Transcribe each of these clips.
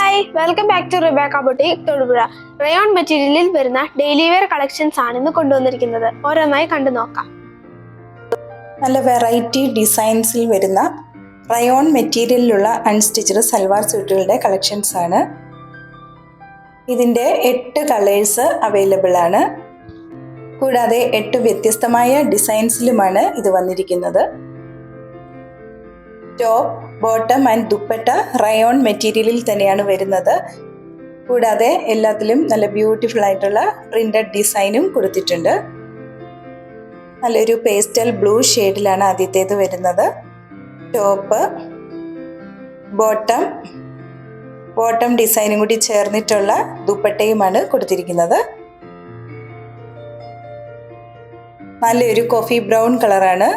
Hi welcome back to Rebecca boutique Thodupuzha. Rayon മെറ്റീരിയലിൽ വരുന്ന daily wear collections ആണ് ഇന്ന് കൊണ്ടുവന്നിരിക്കുന്നത്. ഓരോന്നായി കണ്ടു നോക്കാം. നല്ല വെറൈറ്റി ഡിസൈൻസിൽ വരുന്ന റയോൺ മെറ്റീരിയലിലുള്ള അൺസ്റ്റിച്ചഡ് സൽവാർ സ്യൂട്ടുകളുടെ കളക്ഷൻസ് ആണ്. ഇതിൻ്റെ 8 കളേഴ്സ് അവൈലബിൾ ആണ്. കൂടാതെ 8 വ്യത്യസ്തമായ ഡിസൈൻസിലുമാണ് ഇത് വന്നിരിക്കുന്നത്. Top, bottom and dupatta rayon മെറ്റീരിയലിൽ തന്നെയാണ് വരുന്നത്. കൂടാതെ എല്ലാത്തിലും നല്ല ബ്യൂട്ടിഫുൾ ആയിട്ടുള്ള പ്രിന്റഡ് ഡിസൈനും കൊടുത്തിട്ടുണ്ട്. നല്ലൊരു പേസ്റ്റൽ ബ്ലൂ ഷെയ്ഡിലാണ് ആദ്യത്തേത് വരുന്നത്. ടോപ്പ്, ബോട്ടം ഡിസൈനും കൂടി ചേർന്നിട്ടുള്ള ദുപ്പട്ടയുമാണ് കൊടുത്തിരിക്കുന്നത്. നല്ലൊരു കോഫി ബ്രൗൺ കളറാണ്.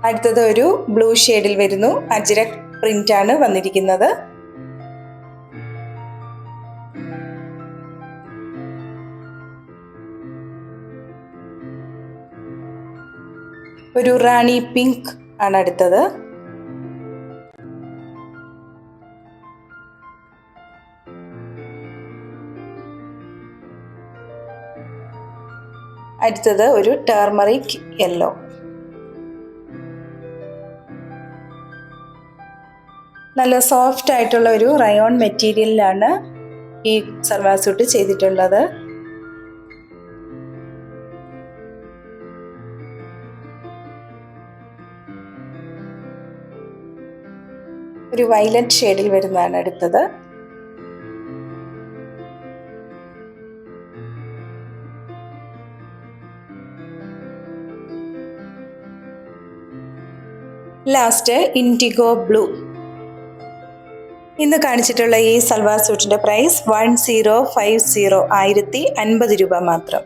അടുത്തത് ഒരു ബ്ലൂ ഷെയ്ഡിൽ വരുന്നു. അജ്രക് പ്രിന്റ് ആണ് വന്നിരിക്കുന്നത്. ഒരു റാണി പിങ്ക് ആണ് അടുത്തത്. അടുത്തത് ഒരു ടർമറിക് യെല്ലോ. നല്ല സോഫ്റ്റ് ആയിട്ടുള്ള ഒരു റയോൺ മെറ്റീരിയലിലാണ് ഈ സൽവാർ സ്യൂട്ട് ചെയ്തിട്ടുള്ളത്. ഒരു വയലറ്റ് ഷെയ്ഡിൽ വരുന്നതാണ് അടുത്തത്. Last IndiGo blue. ഇന്ന് കാണിച്ചിട്ടുള്ള ഈ സൽവാർ സ്യൂട്ടിന്റെ പ്രൈസ് 1050 1050 രൂപ മാത്രം.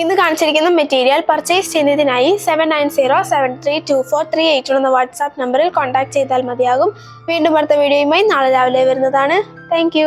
ഇന്ന് കാണിച്ചിരിക്കുന്ന മെറ്റീരിയൽ പർച്ചേസ് ചെയ്യുന്നതിനായി 7907324381 എന്ന വാട്സാപ്പ് നമ്പറിൽ കോൺടാക്ട് ചെയ്താൽ മതിയാകും. വീണ്ടും അടുത്ത വീഡിയോയുമായി നാളെ രാവിലെ വരുന്നതാണ്. താങ്ക്